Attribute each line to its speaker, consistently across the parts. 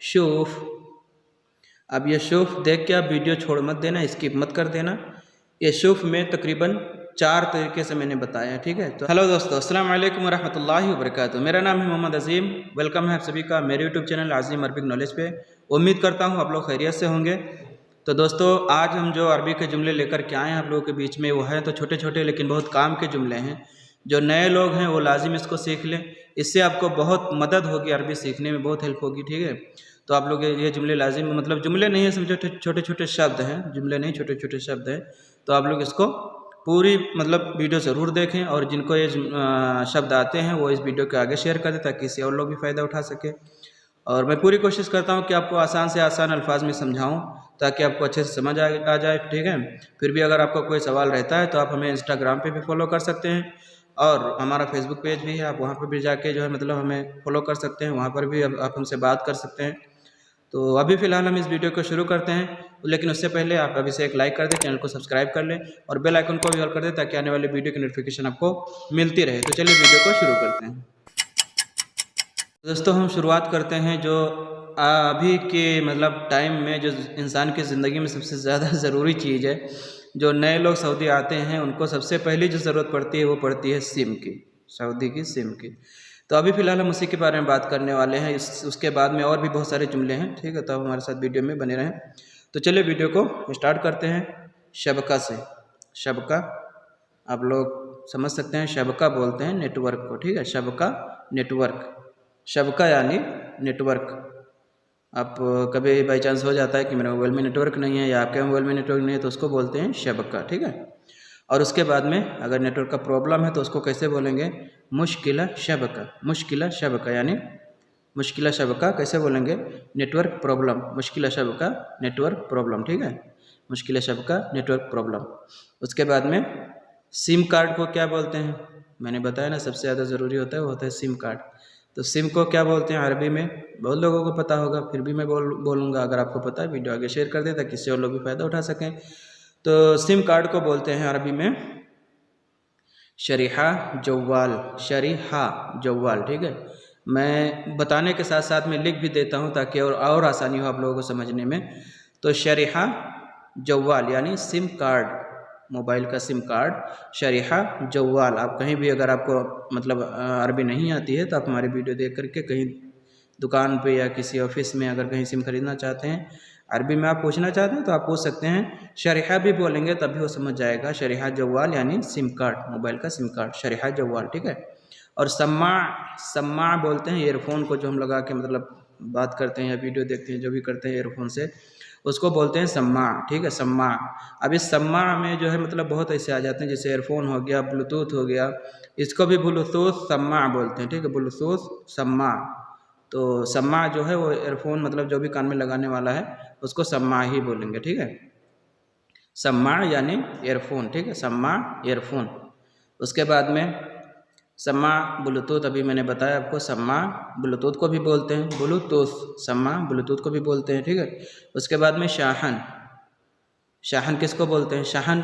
Speaker 1: Schoof. अब ये Schoof देख के आप वीडियो छोड़ मत देना, स्किप मत कर देना। ये शूफ में तकरीबन 4 तरीके से मैंने बताया है, ठीक है। तो हेलो दोस्तों, अस्सलाम वालेकुम वरहमतुल्लाहि वबरकातुहू। मेरा नाम है मोहम्मद अजीम। वेलकम है आप सभी का मेरे यूट्यूब चैनल अजीम अरबिक नॉलेज पे। उम्मीद करता हूँ आप लोग खैरियत से होंगे। तो दोस्तों, आज हम जो अरबी के जुमले लेकर के आए हैं आप लोगों के बीच में, वो है तो छोटे छोटे लेकिन बहुत काम के जुमले हैं। जो नए लोग हैं वो लाजिम इसको सीख लें, इससे आपको बहुत मदद होगी, अरबी सीखने में बहुत हेल्प होगी, ठीक है। तो आप लोग ये जुमले लाजिम, मतलब जुमले नहीं है, समझो छोटे छोटे शब्द हैं, जुमले नहीं छोटे छोटे शब्द हैं। तो आप लोग इसको पूरी मतलब वीडियो ज़रूर देखें, और जिनको ये शब्द आते हैं वो इस वीडियो के आगे शेयर कर दें ताकि इससे और लोग भी फ़ायदा उठा सके। और मैं पूरी कोशिश करता हूँ कि आपको आसान से आसान अल्फाज में समझाऊँ ताकि आपको अच्छे से समझ आ जाए, ठीक है। फिर भी अगर आपको कोई सवाल रहता है तो आप हमें इंस्टाग्राम पे भी फॉलो कर सकते हैं, और हमारा फेसबुक पेज भी है, आप वहाँ पर भी जाके जो है मतलब हमें फॉलो कर सकते हैं, वहाँ पर भी आप हमसे बात कर सकते हैं। तो अभी फ़िलहाल हम इस वीडियो को शुरू करते हैं, लेकिन उससे पहले आप अभी से एक लाइक कर दें, चैनल को सब्सक्राइब कर लें और बेल आइकन को भी ऑल कर दें ताकि आने वाले वीडियो की नोटिफिकेशन आपको मिलती रहे। तो चलिए वीडियो को शुरू करते हैं। दोस्तों, हम शुरुआत करते हैं जो अभी के मतलब टाइम में जो इंसान की ज़िंदगी में सबसे ज़्यादा ज़रूरी चीज़ है। जो नए लोग सऊदी आते हैं उनको सबसे पहली जो ज़रूरत पड़ती है वो पड़ती है सिम की, सऊदी की सिम की। तो अभी फ़िलहाल हम उसी के बारे में बात करने वाले हैं। उसके बाद में और भी बहुत सारे जुमले हैं, ठीक है। तो आप हमारे साथ वीडियो में बने रहें। तो चलिए वीडियो को स्टार्ट करते हैं शबका से। शबका आप लोग समझ सकते हैं, शबका बोलते हैं नेटवर्क को, ठीक है। शबका नेटवर्क, शबका यानी नेटवर्क। आप कभी बाई चांस हो जाता है कि मेरे मोबाइल में नेटवर्क नहीं है या आपके मोबाइल में नेटवर्क नहीं है, तो उसको बोलते हैं शबका, ठीक है। और उसके बाद में अगर नेटवर्क का प्रॉब्लम है तो उसको कैसे बोलेंगे? मुश्किला शबका। मुश्किला शबका यानी मुश्किला शबका कैसे बोलेंगे? नेटवर्क प्रॉब्लम, मुश्किला शबका नेटवर्क प्रॉब्लम, ठीक है। मुश्किला शबका नेटवर्क प्रॉब्लम। उसके बाद में सिम कार्ड को क्या बोलते हैं? मैंने बताया ना, सबसे ज़्यादा ज़रूरी होता है वो होता है सिम कार्ड। तो सिम को क्या बोलते हैं अरबी में? बहुत लोगों को पता होगा, फिर भी मैं बोलूँगा। अगर आपको पता है वीडियो आगे शेयर कर दें ताकि इससे और लोग भी फ़ायदा उठा सकें। तो सिम कार्ड को बोलते हैं अरबी में शरीहा जवाल। शरीहा जवाल, ठीक है। मैं बताने के साथ साथ में लिख भी देता हूँ ताकि और आसानी हो आप लोगों को समझने में। तो शरीहा जवाल यानी सिम कार्ड, मोबाइल का सिम कार्ड, शरीहा जवाल। आप कहीं भी अगर आपको मतलब अरबी नहीं आती है तो आप हमारी वीडियो देख करके कहीं दुकान पे या किसी ऑफिस में अगर कहीं सिम खरीदना चाहते हैं, अरबी में आप पूछना चाहते हैं तो आप पूछ सकते हैं। शरीहा भी बोलेंगे तभी वो समझ जाएगा। शरीहा जवाल यानी सिम कार्ड, मोबाइल का सिम कार्ड, शरीहा जवाल, ठीक है। और सम्मा, सम्मा बोलते हैं ईयरफोन को, जो हम लगा के मतलब बात करते हैं या वीडियो देखते हैं, जो भी करते हैं ईयरफोन से, उसको बोलते हैं सम्मा, ठीक है। सम्मा। अब इस सम्मा में जो है मतलब बहुत ऐसे आ जाते हैं, जैसे ईयरफोन हो गया, ब्लूटूथ हो गया, इसको भी ब्लूटूथ सम्मा बोलते हैं, ठीक है। ब्लूटूथ सम्मा। तो सम्मा जो है वो ईयरफोन मतलब जो भी कान में लगाने वाला है उसको सम्मा ही बोलेंगे, ठीक है। सम्मा यानी ईयरफोन, ठीक है। सम्मा ईयरफोन। उसके बाद में सम्मा ब्लूटूथ, अभी मैंने बताया आपको, सम्मा ब्लूटूथ को भी बोलते हैं, ब्लूटूथ, सम्मा ब्लूटूथ को भी बोलते हैं, ठीक है। उसके बाद में शाहन। शाहन किसको बोलते हैं? शाहन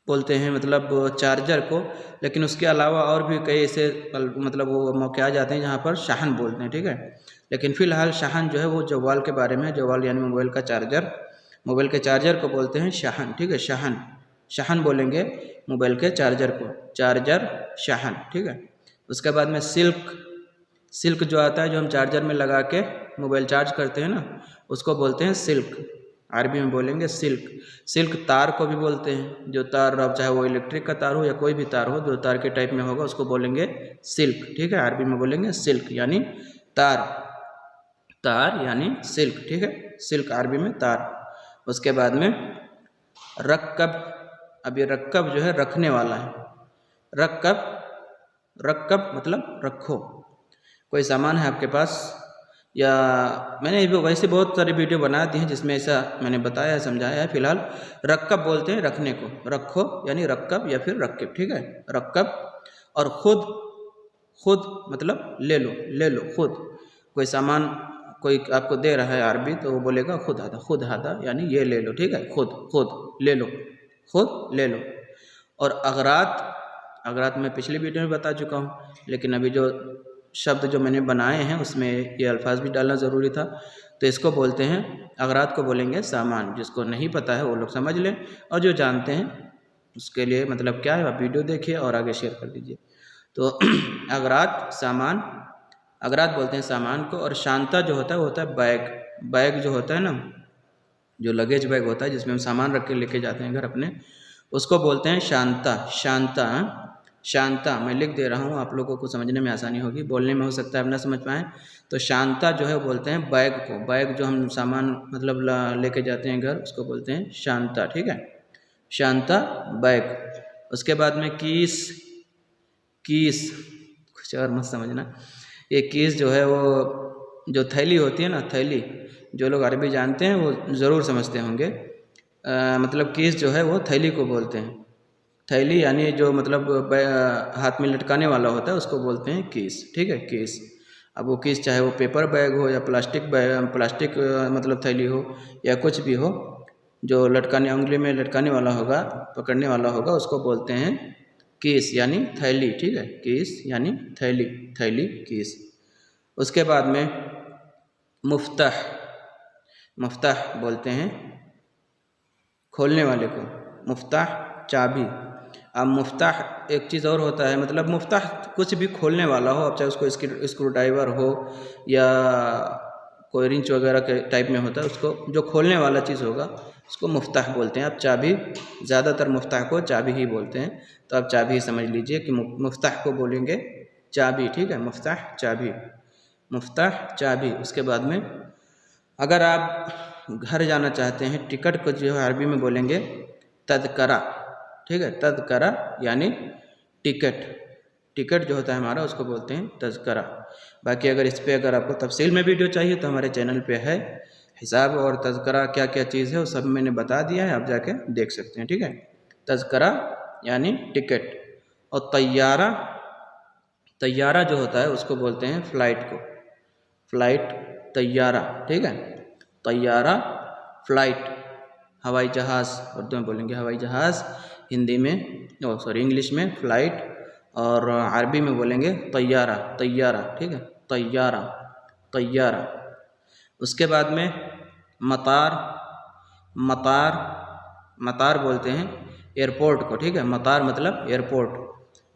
Speaker 1: बोलते हैं मतलब चार्जर को, लेकिन उसके अलावा और भी कई ऐसे मतलब वो मौके आ जाते हैं जहाँ पर शाहन बोलते हैं, ठीक है। लेकिन फ़िलहाल शाहन जो है वो जवाल के बारे में, जवाल यानी मोबाइल का चार्जर, मोबाइल के चार्जर को बोलते हैं शाहन, ठीक है। शाहन, शाहन बोलेंगे मोबाइल के चार्जर को, चार्जर शाहन, ठीक है। उसके बाद में सिल्क। सिल्क जो आता है जो हम चार्जर में लगा के मोबाइल चार्ज करते हैं ना, उसको बोलते हैं सिल्क। अरबी में बोलेंगे सिल्क। सिल्क तार को भी बोलते हैं, जो तार अब चाहे वो इलेक्ट्रिक का तार हो या कोई भी तार हो, जो तार के टाइप में होगा उसको बोलेंगे सिल्क, ठीक है। अरबी में बोलेंगे सिल्क यानी तार, तार यानी सिल्क, ठीक है। सिल्क अरबी में तार। उसके बाद में रक्कब। अब ये रक्कब जो है रखने वाला है। रक्कब, रक्कब मतलब रखो। कोई सामान है आपके पास, या मैंने वैसे बहुत सारी वीडियो बना दी हैं जिसमें ऐसा मैंने बताया है, समझाया है। फिलहाल रक्कब बोलते हैं रखने को, रखो यानी रक्कब या फिर रक्कब, ठीक है। रक्कब। और खुद, खुद मतलब ले लो, ले लो, खुद। कोई सामान कोई आपको दे रहा है अरबी तो वो बोलेगा खुद हादा, खुद हादा यानी ये ले लो, ठीक है। खुद, खुद ले लो, खुद ले लो। और अगरात, अगरात मैं पिछली वीडियो में बता चुका हूँ, लेकिन अभी जो शब्द जो मैंने बनाए हैं उसमें ये अल्फाज भी डालना ज़रूरी था। तो इसको बोलते हैं, अगरात को बोलेंगे सामान। जिसको नहीं पता है वो लोग समझ लें, और जो जानते हैं उसके लिए मतलब क्या है, आप वीडियो देखिए और आगे शेयर कर दीजिए। तो अगरात सामान, अगरात बोलते हैं सामान को। और शांता जो होता है वो होता है बैग। बैग जो होता है ना, जो लगेज बैग होता है जिसमें हम सामान रख के लेके जाते हैं घर अपने, उसको बोलते हैं शांता। शांता, शांता मैं लिख दे रहा हूँ, आप लोगों को समझने में आसानी होगी, बोलने में हो सकता है आप ना समझ पाएँ। तो शांता जो है वो बोलते हैं बैग को। बैग जो हम सामान मतलब लेके जाते हैं घर, उसको बोलते हैं शांता। ठीक है, शांता बैग। उसके बाद में कीस। कीस कुछ और मत समझना, ये कीस जो है वो जो थैली होती है ना, थैली, जो लोग अरबी जानते हैं वो ज़रूर समझते होंगे। मतलब कीस जो है वो थैली को बोलते हैं। थैली यानी जो मतलब हाथ में लटकाने वाला होता है उसको बोलते हैं कीस। ठीक है, कीस। अब वो कीस चाहे वो पेपर बैग हो या प्लास्टिक बैग, प्लास्टिक मतलब थैली हो या कुछ भी हो, जो लटकाने, उंगली में लटकाने वाला होगा, पकड़ने वाला होगा, उसको बोलते हैं कीस यानी थैली। ठीक है, कीस यानी थैली, थैली कीस। उसके बाद में मुफ्ताह। मुफ्ताह बोलते हैं खोलने वाले को, मुफ्ताह चाबी। अब मुफ्ताह एक चीज़ और होता है, मतलब मुफ्ताह कुछ भी खोलने वाला हो, अब चाहे उसको स्क्रू ड्राइवर हो या कोई रिंच वगैरह के टाइप में होता है, उसको जो खोलने वाला चीज़ होगा उसको मुफ्ताह बोलते हैं। अब चाबी, ज़्यादातर मुफ्ताह को चाबी ही बोलते हैं, तो आप चाबी समझ लीजिए कि मुफ्ताह को बोलेंगे चाबी। ठीक है, मुफ्ताह चाबी, मुफ्ताह चाबी। उसके बाद में अगर आप घर जाना चाहते हैं, टिकट को जो है अरबी में बोलेंगे तज़करा। ठीक है, तज़करा यानी टिकट। टिकट जो होता है हमारा उसको बोलते हैं तज़करा। बाकी अगर इस पे अगर आपको तफसील में वीडियो चाहिए तो हमारे चैनल पे है, हिसाब और तज़करा क्या क्या चीज़ है वो सब मैंने बता दिया है, आप जाके देख सकते हैं। ठीक है, तज़करा यानी टिकट। और तैयारा, तैयारा जो होता है उसको बोलते हैं फ़्लाइट को। फ़्लाइट, तैयारा। ठीक है, तैयारा, फ़्लाइट, हवाई जहाज़, उर्दू में बोलेंगे हवाई जहाज़, हिंदी में इंग्लिश में फ़्लाइट, और अरबी में बोलेंगे तैयारा, तैयारा। ठीक है, तैयारा, तैयारा। उसके बाद में मतार। मतार, मतार बोलते हैं एयरपोर्ट को। ठीक है, मतार मतलब एयरपोर्ट,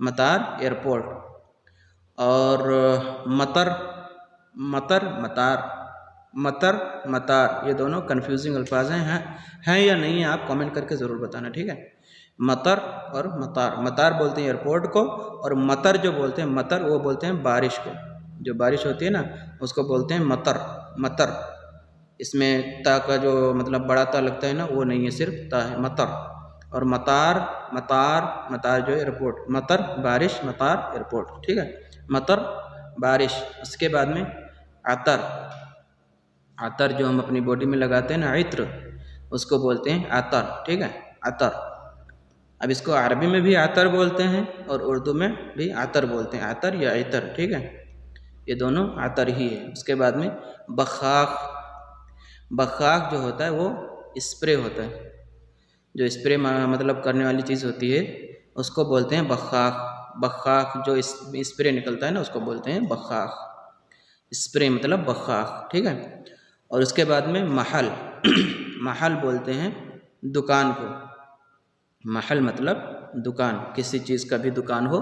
Speaker 1: मतार एयरपोर्ट। और मतर, मतर मतार, मतर मतार, ये दोनों कन्फ्यूजिंग अल्फाज हैं या नहीं है, आप कमेंट करके ज़रूर बताना। ठीक है, मतर और मतार। मतार बोलते हैं एयरपोर्ट को, और मतर जो बोलते हैं, मतर वो बोलते हैं बारिश को। जो बारिश होती है ना उसको बोलते हैं मतर, मतर। इसमें ता का जो मतलब बड़ा ता लगता है ना वो नहीं है, सिर्फ ता है, मतर। और मतार, मतार, मतार जो एयरपोर्ट, मतर बारिश, मतार एयरपोर्ट। ठीक है, मतर बारिश। उसके बाद में अतर। अतर जो हम अपनी बॉडी में लगाते हैं ना, इत्र, उसको बोलते हैं अतर। ठीक है, अतर। अब इसको अरबी में भी अतर बोलते हैं और उर्दू में भी अतर बोलते हैं, अतर या इतर। ठीक है, ये दोनों अतर ही है। उसके बाद में बखाक। बखाक जो होता है वो स्प्रे होता है, जो स्प्रे मतलब करने वाली चीज़ होती है उसको बोलते हैं बखाक। बखाक जो स्प्रे निकलता है ना उसको बोलते हैं बखाक, स्प्रे मतलब बखाक। ठीक है, और उसके बाद में महल। महल बोलते हैं दुकान को। महल मतलब दुकान, किसी चीज़ का भी दुकान हो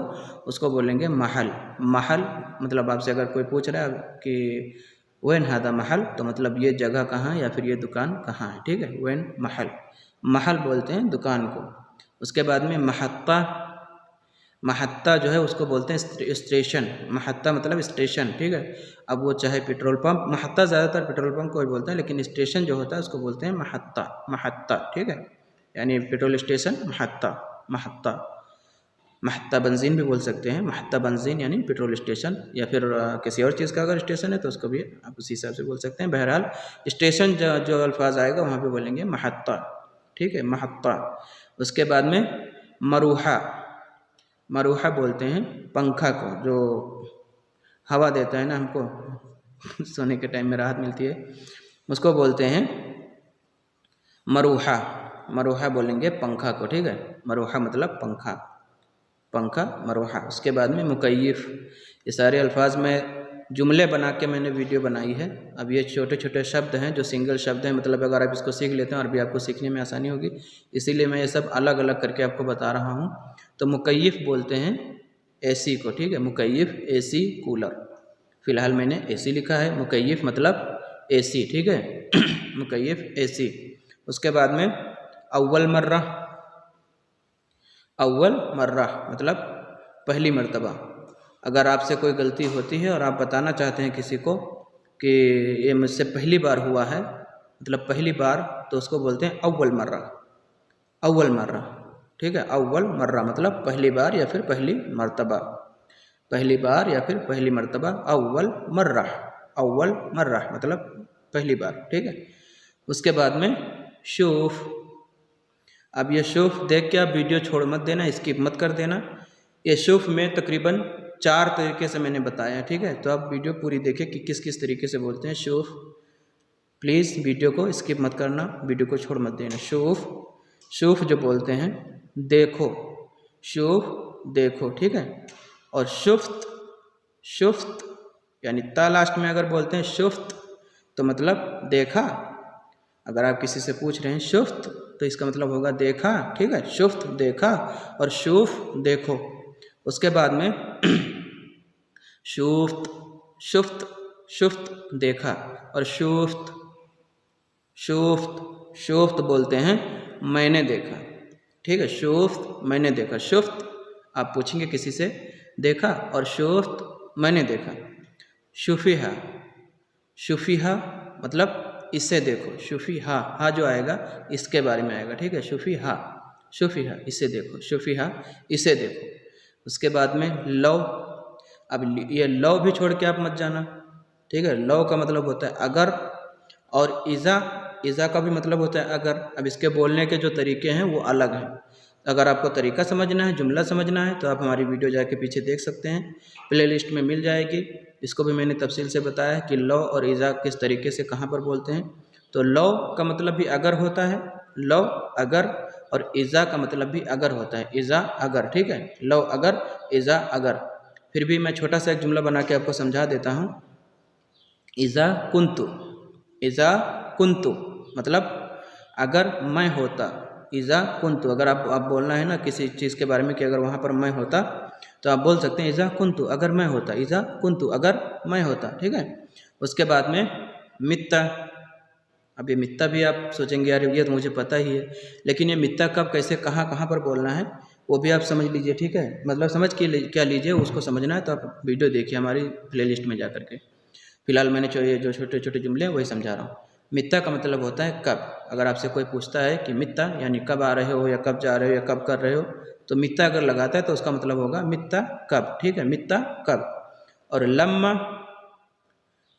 Speaker 1: उसको बोलेंगे महल। महल मतलब आपसे अगर कोई पूछ रहा है कि वैन हादा महल, तो मतलब ये जगह कहाँ है या फिर ये दुकान कहाँ है। ठीक है, वैन महल, महल बोलते हैं दुकान को। उसके बाद में महत्ता। महत्ता जो है उसको बोलते हैं स्टेशन। महत्ता मतलब स्टेशन। ठीक है, अब वो चाहे पेट्रोल पंप, महत्ता ज़्यादातर पेट्रोल पंप को ही बोलते हैं, लेकिन स्टेशन जो होता है उसको बोलते हैं महत्ता, महत्ता। ठीक है, यानी पेट्रोल स्टेशन महत्ता, महत्ता। महत्ता बंजीन भी बोल सकते हैं, महत्ता बंजीन यानी पेट्रोल स्टेशन, या फिर किसी और चीज़ का अगर स्टेशन है तो उसको भी आप उसी हिसाब से बोल सकते हैं। बहरहाल स्टेशन जो अल्फाज आएगा वहाँ पे बोलेंगे महत्ता। ठीक है, महत्ता। उसके बाद में मरूहा। मरूहा बोलते हैं पंखा को, जो हवा देता है ना हमको सोने के टाइम में राहत मिलती है, उसको बोलते हैं मरूहा। मरूहा बोलेंगे पंखा को। ठीक है, मरूहा मतलब पंखा, पंखा, मरूहा। उसके बाद में मुकय्यिफ़। ये सारे अल्फाज मैं जुमले बना के मैंने वीडियो बनाई है। अब ये छोटे छोटे शब्द हैं जो सिंगल शब्द हैं, मतलब अगर आप इसको सीख लेते हैं और भी आपको सीखने में आसानी होगी, इसीलिए मैं ये सब अलग अलग करके आपको बता रहा हूँ। तो मुकय्यिफ़ बोलते हैं एसी को, ठीक है, मुकय्यिफ़ एसी कूलर। फ़िलहाल मैंने एसी लिखा है, मुकय्यिफ़ मतलब एसी, ठीक है मुकय्यिफ़ एसी। उसके बाद में अव्वल मर्रा, अव्वल मर्रा मतलब पहली मर्तबा। अगर आपसे कोई गलती होती है और आप बताना चाहते हैं किसी को कि ये मुझसे पहली बार हुआ है, मतलब पहली बार, तो उसको बोलते हैं अव्वल मर्रा, अव्वल मर्रा, ठीक है। अव्वल मर्रा मतलब पहली बार या फिर पहली मर्तबा, पहली बार या फिर पहली मर्तबा। अव्वल मर्रा, अव्वल मर्रा मतलब पहली बार, ठीक है। उसके बाद में शूफ। अब ये शूफ देख के आप वीडियो छोड़ मत देना, स्किप मत कर देना। ये शूफ में तकरीबन 4 तरीके से मैंने बताया, ठीक है। तो आप वीडियो पूरी देखें कि किस किस तरीके से बोलते हैं शूफ। प्लीज़ वीडियो को स्किप मत करना, वीडियो को छोड़ मत देना। शूफ, शूफ जो बोलते हैं देखो, शूफ देखो, ठीक है। और शुफ्त, शुफ्त यानी ता लास्ट में अगर बोलते हैं शुफ्त तो मतलब देखा। अगर आप किसी से पूछ रहे हैं शुफ्त तो इसका मतलब होगा देखा, ठीक है। शुफ्त देखा और शूफ देखो। उसके बाद में शुफ्त, शुफ्त, शुफ्त देखा और शुफ्त, शुफ्त, शुफ्त बोलते हैं मैंने देखा, ठीक है। शुफ्त मैंने देखा, शुफ्त आप पूछेंगे किसी से देखा और शुफ्त मैंने देखा। शुफिहा, शुफिहा मतलब इसे देखो, शुफिहा, हा जो आएगा इसके बारे में आएगा, ठीक है। शुफिहा, शुफिहा इसे देखो, शुफिहा इसे देखो। उसके बाद में लव। अब ये लव भी छोड़ के आप मत जाना, ठीक है। लव का मतलब होता है अगर, और इज़ा, इज़ा का भी मतलब होता है अगर। अब इसके बोलने के जो तरीके हैं वो अलग हैं। अगर आपको तरीका समझना है, जुमला समझना है, तो आप हमारी वीडियो जाके पीछे देख सकते हैं, प्लेलिस्ट में मिल जाएगी। इसको भी मैंने तफसील से बताया है कि लव और इज़ा किस तरीके से कहाँ पर बोलते हैं। तो लव का मतलब भी अगर होता है, लव अगर, और इज़ा का मतलब भी अगर होता है, इज़ा अगर, ठीक है। लव अगर, इज़ा अगर। फिर भी मैं छोटा सा एक जुमला बना के आपको समझा देता हूँ। इज़ा कुंतु, इज़ा कुंतु मतलब अगर मैं होता। इज़ा कुंतु, अगर आप बोलना है ना किसी चीज़ के बारे में कि अगर वहाँ पर मैं होता, तो आप बोल सकते हैं इज़ा कुंतु अगर मैं होता, इज़ा कुंतु अगर मैं होता, ठीक है। उसके बाद में मित्ता। अब ये मित्ता भी आप सोचेंगे यार ये तो मुझे पता ही है, लेकिन ये मित्ता कब, कैसे, कहाँ कहाँ पर बोलना है वो भी आप समझ लीजिए, ठीक है। मतलब समझ के क्या लीजिए, उसको समझना है तो आप वीडियो देखिए हमारी प्लेलिस्ट में जा करके। फिलहाल मैंने जो छोटे छोटे जुमले हैं वही समझा रहा हूँ। मित्ता का मतलब होता है कब। अगर आपसे कोई पूछता है कि मित्ता यानी कब आ रहे हो या कब जा रहे हो या कब कर रहे हो, तो मित्ता अगर लगाता है तो उसका मतलब होगा मित्ता कब, ठीक है, मित्ता कब। और लम्मा,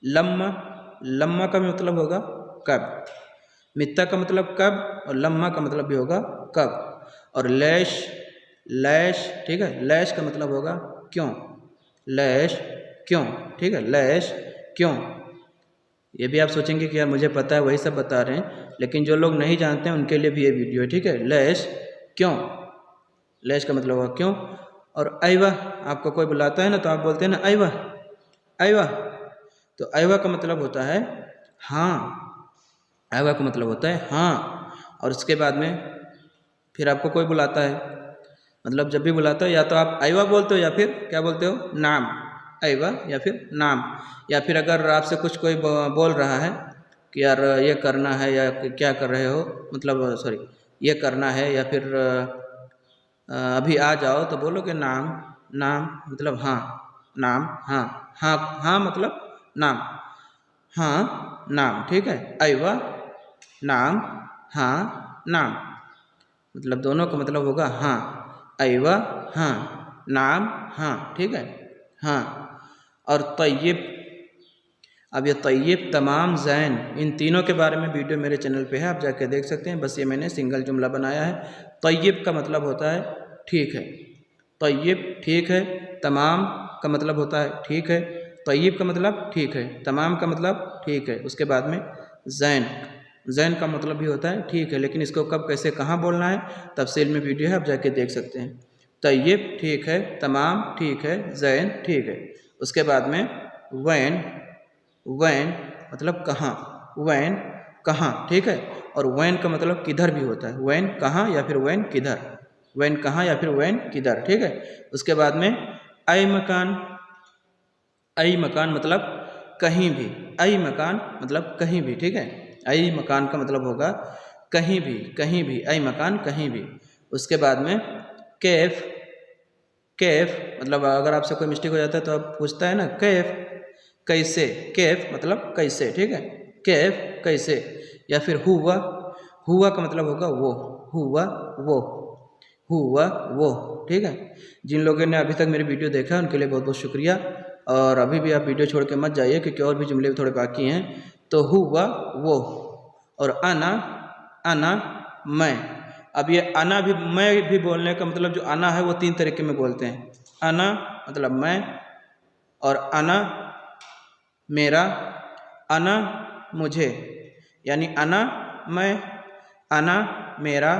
Speaker 1: लम्मा, लम्मा का मतलब होगा कब। मित्ता का मतलब कब और लम्मा का मतलब भी होगा कब। और लैश, लैश, ठीक है, लैश का मतलब होगा क्यों, लैश क्यों, ठीक है, लैश क्यों। ये भी आप सोचेंगे कि यार मुझे पता है वही सब बता रहे हैं, लेकिन जो लोग नहीं जानते हैं उनके लिए भी ये वीडियो है, ठीक है। लैश क्यों, लैश का मतलब होगा क्यों। और ऐवा, आपको कोई बुलाता है ना तो आप बोलते हैं ना ऐवा, ऐवा, तो ऐवा का मतलब होता है हाँ, ऐवा का मतलब होता है हाँ। और उसके बाद में फिर आपको कोई बुलाता है, मतलब जब भी बुलाता है या तो आप ऐवा बोलते हो या फिर क्या बोलते हो, नाम, ऐवा या फिर नाम। या फिर अगर आपसे कुछ कोई बोल रहा है कि यार ये करना है या क्या कर रहे हो, मतलब सॉरी ये करना है या फिर अभी आ जाओ, तो बोलोगे नाम, नाम मतलब हाँ, नाम, हाँ, हाँ, हाँ मतलब नाम, हाँ नाम, ठीक है। ऐवा नाम, हाँ नाम, मतलब दोनों का मतलब होगा हाँ। ऐवा हाँ, नाम हाँ, ठीक है, हाँ। और तय्यब। अब ये तय्यब, तमाम, ज़ैन, इन तीनों के बारे में वीडियो मेरे चैनल पे है, आप जाके देख सकते हैं। बस ये मैंने सिंगल जुमला बनाया है। तय्यब का मतलब होता है ठीक है, तय्यब ठीक है। तमाम का मतलब होता है ठीक है, तय्यब का मतलब ठीक है, तमाम का मतलब ठीक है। उसके बाद में ज़ैन, ज़ैन का मतलब भी होता है ठीक है, लेकिन इसको कब, कैसे, कहाँ बोलना है तफसील में वीडियो है, आप जाके देख सकते हैं। तय्यब ठीक है, तमाम ठीक है, ज़ैन ठीक है। उसके बाद में वैन, वैन मतलब कहाँ, वैन कहाँ, ठीक है। और वैन का मतलब किधर भी होता है, वैन कहाँ या फिर वैन किधर, वैन कहाँ या फिर वैन किधर, ठीक है। उसके बाद में अय मकान, अय मकान मतलब कहीं भी, अय मकान मतलब कहीं भी, ठीक है। अय मकान का मतलब होगा कहीं भी, कहीं भी, अय मकान कहीं भी। उसके बाद में कैफ, कैफ मतलब अगर आपसे कोई मिस्टेक हो जाता है तो आप पूछता है ना कैफ, कैसे, कैफ मतलब कैसे, ठीक है, कैफ कैसे। या फिर हुआ, हुआ का मतलब होगा वो, हुआ वो, हुआ वो, ठीक है। जिन लोगों ने अभी तक मेरी वीडियो देखा है उनके लिए बहुत बहुत शुक्रिया। और अभी भी आप वीडियो छोड़ के मत जाइए क्योंकि और भी जुमले थोड़े बाकी हैं। तो हुआ वो, और अना, अना मैं। अब ये अना भी, मैं भी बोलने का मतलब जो अना है वो तीन तरीके में बोलते हैं। अना मतलब मैं, और अना मेरा, अना मुझे, यानी अना मैं, अना मेरा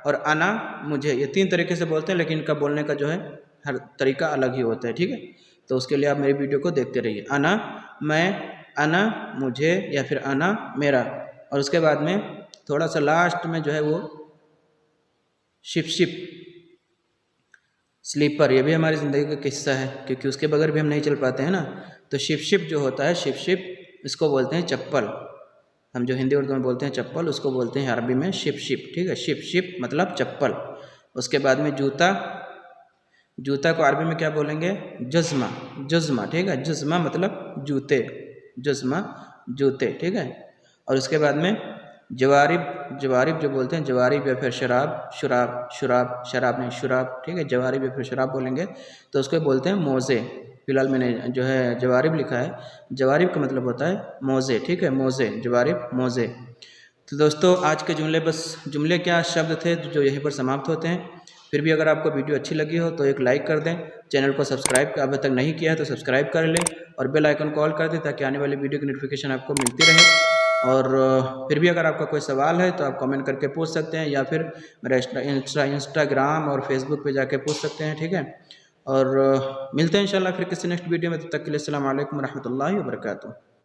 Speaker 1: और अना मुझे, ये तीन तरीके से बोलते हैं, लेकिन इनका बोलने का जो है हर तरीका अलग ही होता है, ठीक है। तो उसके लिए आप मेरी वीडियो को देखते रहिए। अना मैं, अना मुझे या फिर अना मेरा। और उसके बाद में थोड़ा सा लास्ट में जो है वो शिप, शिप स्लीपर, ये भी हमारी ज़िंदगी का किस्सा है क्योंकि उसके बगैर भी हम नहीं चल पाते हैं ना। तो शिप शिप जो होता है, शिप शिप इसको बोलते हैं चप्पल। हम जो हिंदी उर्दू में बोलते हैं चप्पल, उसको बोलते हैं अरबी में शिप शिप, ठीक है। शिप शिप मतलब चप्पल। उसके बाद में जूता, जूता को अरबी में क्या बोलेंगे, जज़्मा, जज़्मा, ठीक है। जज़्मा मतलब जूते, जज़्मा जूते, ठीक है। और उसके बाद में जवारिब, जवारिब जो बोलते हैं, जवारिब या फिर शराब, शुराब, शुराब शराब नहीं शुराब, ठीक है। जवारिब या फिर शराब बोलेंगे तो उसको बोलते हैं मोज़े। फिलहाल मैंने जो है जवारिब लिखा है, जवारिब का मतलब होता है मोज़े, ठीक है, मोज़े, जवारिब मोज़े। तो दोस्तों आज के जुमले, बस जुमले क्या शब्द थे जो यहीं पर समाप्त होते हैं। फिर भी अगर आपको वीडियो अच्छी लगी हो तो एक लाइक कर दें, चैनल को सब्सक्राइब अभी तक नहीं किया है तो सब्सक्राइब कर लें और बेल आइकन को ऑल कर दें ताकि आने वाली वीडियो की नोटिफिकेशन आपको मिलती रहे। और फिर भी अगर आपका कोई सवाल है तो आप कमेंट करके पूछ सकते हैं या फिर मेरा इंस्टाग्राम और फेसबुक पे जाके पूछ सकते हैं, ठीक है। और मिलते हैं इंशाल्लाह फिर किसी नेक्स्ट वीडियो में, तब तक के लिए अस्सलाम वालेकुम रहमतुल्लाहि व बरकातुहू।